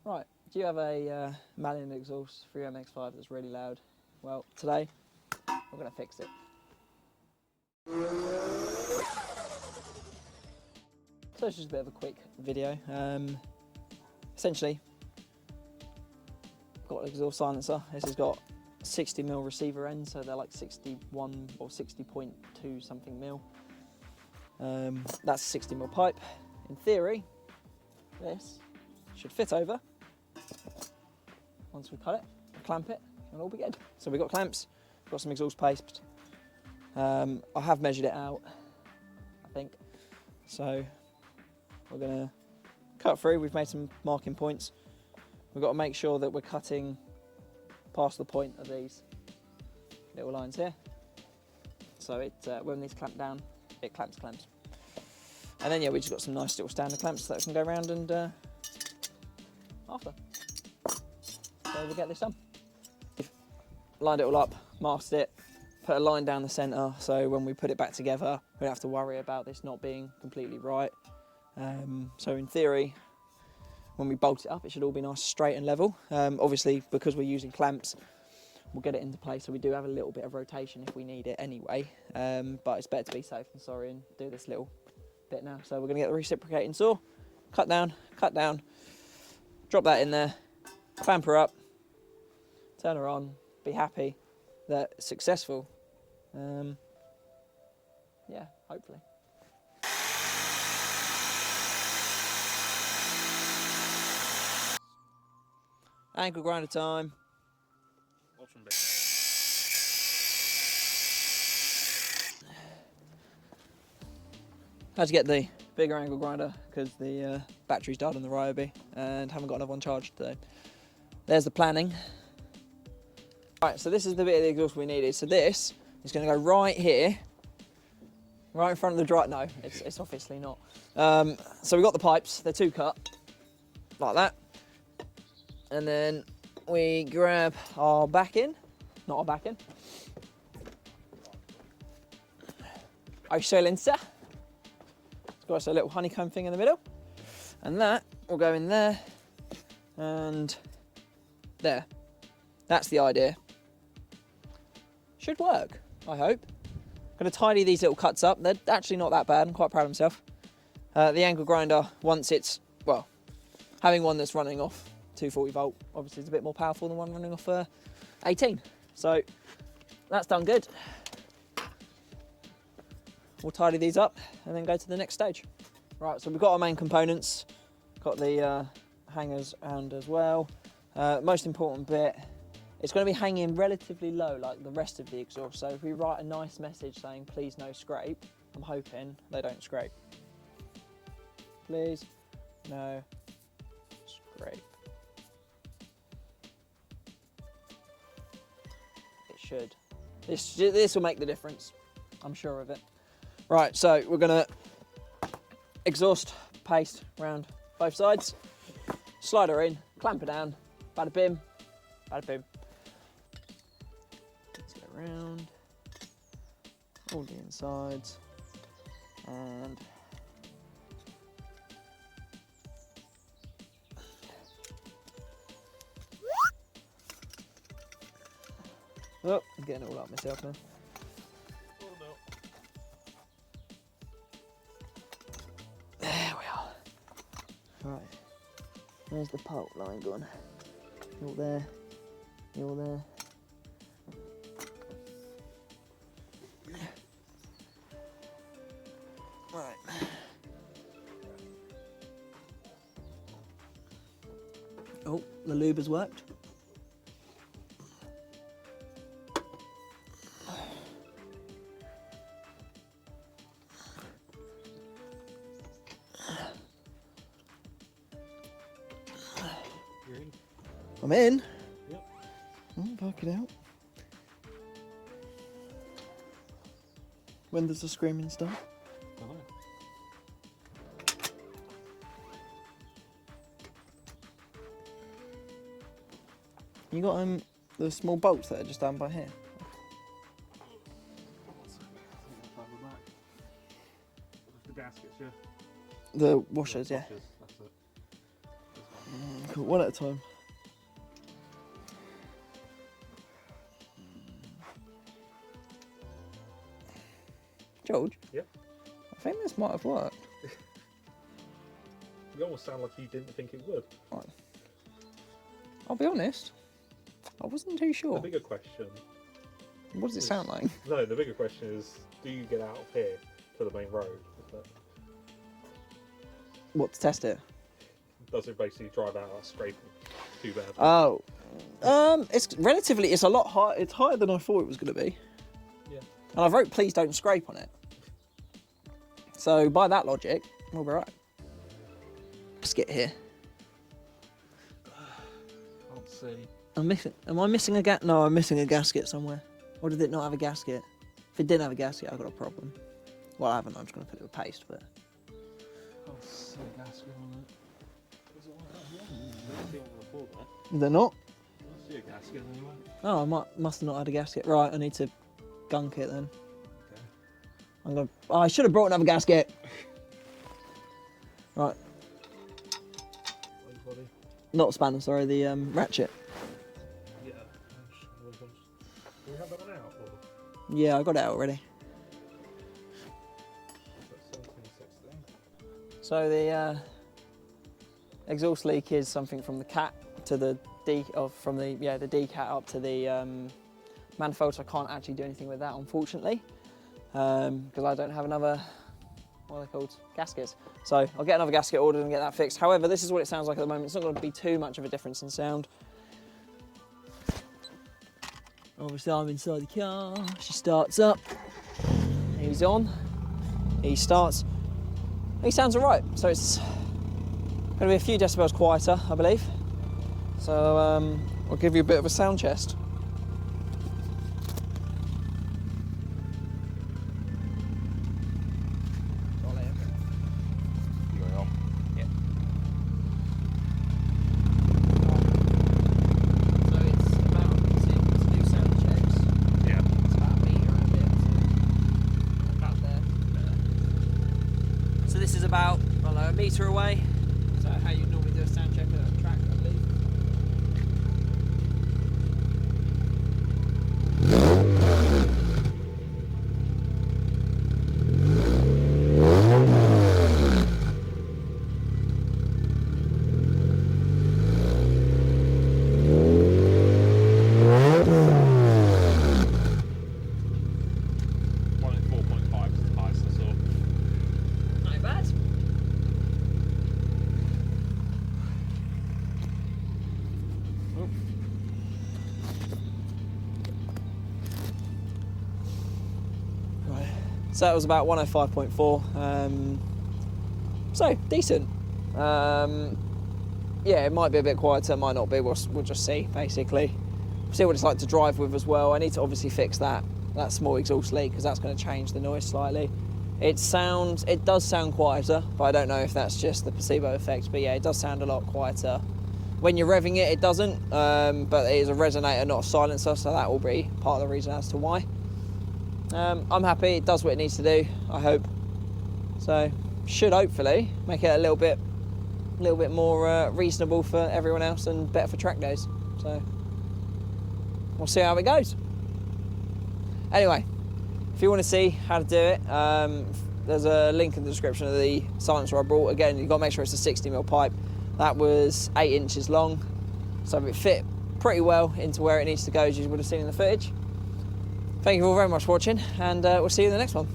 Right, do you have a Malian exhaust for your MX5 that's really loud? Well, today we're going to fix it. So it's just a bit of a quick video. Essentially, I've got an exhaust silencer. This has got 60mm receiver ends, so they're like 61 or 60.2 something mil. That's a 60mm pipe. In theory, this should fit over. Once we cut it, clamp it, and all be good. So we've got clamps, got some exhaust paste. I have measured it out, I think. So we're gonna cut through. We've made some marking points. We've got to make sure that we're cutting past the point of these little lines here. So it, when these clamp down, it clamps. And then yeah, we just got some nice little standard clamps that can go around and after. So we'll get this done. Lined it all up, masked it, put a line down the centre, so when we put it back together, we don't have to worry about this not being completely right. So in theory, when we bolt it up, it should all be nice, straight and level. Obviously, because we're using clamps, we'll get it into place, so we do have a little bit of rotation if we need it anyway. But it's better to be safe than sorry and do this little bit now. So we're going to get the reciprocating saw, cut down, drop that in there, clamp her up, turn her on, be happy that it's successful. Yeah, hopefully. Ankle grinder time. Had to get the bigger angle grinder because the battery's died on the Ryobi and haven't got another one charged today. There's the planning. Right, so this is the bit of the exhaust we needed. So this is going to go right here, right in front of the dry. No, it's obviously not. So we've got the pipes. They're two cut, like that. And then we grab our backing, not our backing. Our silencer. It's got a little honeycomb thing in the middle, and that will go in there and there. That's the idea. Should work, I hope. I'm going to tidy these little cuts up. They're actually not that bad. I'm quite proud of myself. The angle grinder, once it's, well, having one that's running off 240 volt, obviously is a bit more powerful than one running off 18. So that's done good. We'll tidy these up and then go to the next stage. Right, so we've got our main components. Got the hangers around as well. Most important bit, it's going to be hanging relatively low like the rest of the exhaust. So if we write a nice message saying please no scrape, I'm hoping they don't scrape. Please no scrape. It should. This will make the difference. I'm sure of it. Right, so we're going to exhaust paste around both sides, slide her in, clamp her down, bada bim, bada boom. Let's go around all the insides and oh, I'm getting it all up myself now. There we are. Right, there's the pulp line gone. You're there, you're there. Right. Oh, the lube has worked. I'm in. Yep. Oh, fuck it out. When does the screaming start? Don't know. You got the small bolts that are just down by here. The gaskets, yeah. The washers, yeah. That's it. Cool, one at a time. George? Yeah? I think this might have worked. You almost sound like you didn't think it would. Right. I'll be honest, I wasn't too sure. The bigger question... What does it sound like? No, the bigger question is, do you get out of here to the main road? What, to test it? Does it basically drive out scraping too bad? Oh. It's a lot higher. It's higher than I thought it was going to be. Yeah. And I wrote, please don't scrape on it. So by that logic, we'll be right. Let's get here. Can't see. Am I missing a No, I'm missing a gasket somewhere. Or did it not have a gasket? If it didn't have a gasket, I've got a problem. Well, I haven't. I'm just going to put it with paste, but... Can't see a gasket on it. Is it like that? Yeah. They're not? I see a gasket anyway. Oh, I must have not had a gasket. Right, I need to gunk it then. Okay. I should have brought another gasket. Right. Wait, buddy. Not spanner, sorry, the ratchet. Yeah. Do we have that one out? Or? Yeah, I got it out already. So the exhaust leak is something from the cat to the D, or from the D cat up to the manifold. So I can't actually do anything with that, unfortunately, because I don't have another, what are they called, gaskets. So I'll get another gasket ordered and get that fixed. However, this is what it sounds like at the moment. It's not going to be too much of a difference in sound. Obviously, I'm inside the car. She starts up. He's on. He starts. He sounds alright, so it's going to be a few decibels quieter, I believe. So I'll give you a bit of a sound chest. You going on? Yeah. So it's about to do sound checks. Yeah. It's about a metre and a bit. So about there. So this is about, I don't know, a metre away. So how you normally do a sound check at a track, I believe. So that was about 105.4, so decent. Yeah, it might be a bit quieter, might not be, we'll just see, basically. See what it's like to drive with as well. I need to obviously fix that small exhaust leak, because that's going to change the noise slightly. It does sound quieter, but I don't know if that's just the placebo effect, but yeah, it does sound a lot quieter. When you're revving it, it doesn't, but it is a resonator, not a silencer, so that will be part of the reason as to why. I'm happy, it does what it needs to do, I hope. So, should hopefully make it a little bit more reasonable for everyone else and better for track days. So, we'll see how it goes. Anyway, if you want to see how to do it, there's a link in the description of the silencer I brought. Again, you've got to make sure it's a 60mm pipe. That was 8 inches long, so it fit pretty well into where it needs to go, as you would have seen in the footage. Thank you all very much for watching, and we'll see you in the next one.